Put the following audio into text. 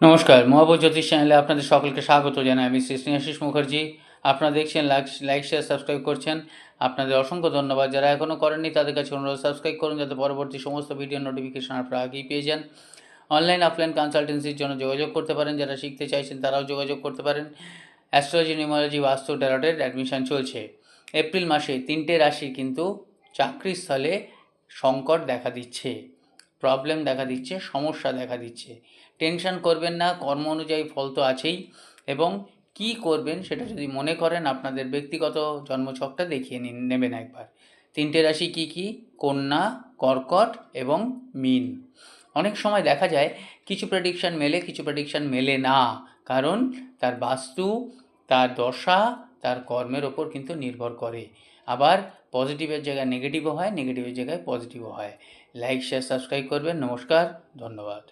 নমস্কার, মহাবীর জ্যোতিষ চ্যানেলে আপনাদের সকলকে স্বাগত জানাই। আমি শ্রী স্নেহাশিস মুখার্জি। আপনারা দেখছেন, লাইক শেয়ার সাবস্ক্রাইব করছেন। আপনাদের অসংখ্য ধন্যবাদ। যারা এখনও করেননি তাদের কাছে অনুরোধ, সাবস্ক্রাইব করুন যাতে পরবর্তী সমস্ত ভিডিও নোটিফিকেশন আপনারা আগেই পেয়ে যান। অনলাইন অফলাইন কনসালটেন্সির জন্য যোগাযোগ করতে পারেন। যারা শিখতে চাইছেন তারাও যোগাযোগ করতে পারেন। অ্যাস্ট্রোলজি, নিউমারোলজি, বাস্তু, ট্যারোটের অ্যাডমিশন চলছে। এপ্রিল মাসে 3টে রাশি কিন্তু চাকরির স্থলে সংকট দেখা দিচ্ছে, প্রবলেম দেখা দিচ্ছে, সমস্যা দেখা দিচ্ছে। টেনশন করবেন না, কর্ম অনুযায়ী ফল তো আছেই। এবং কি করবেন সেটা যদি মনে করেন, আপনাদের ব্যক্তিগত জন্মছকটা দেখিয়ে নেবেন একবার। 3টে রাশি কি কি? কন্যা, কর্কট এবং মীন। অনেক সময় দেখা যায় কিছু প্রেডিকশান মেলে, কিছু প্রেডিকশান মেলে না, কারণ তার বাস্তু, তার দশা, তার কর্মের ওপর কিন্তু নির্ভর করে। আবার পজিটিভের জায়গায় নেগেটিভও হয়, নেগেটিভের জায়গায় পজিটিভও হয়। লাইক শেয়ার সাবস্ক্রাইব করবেন। নমস্কার, ধন্যবাদ।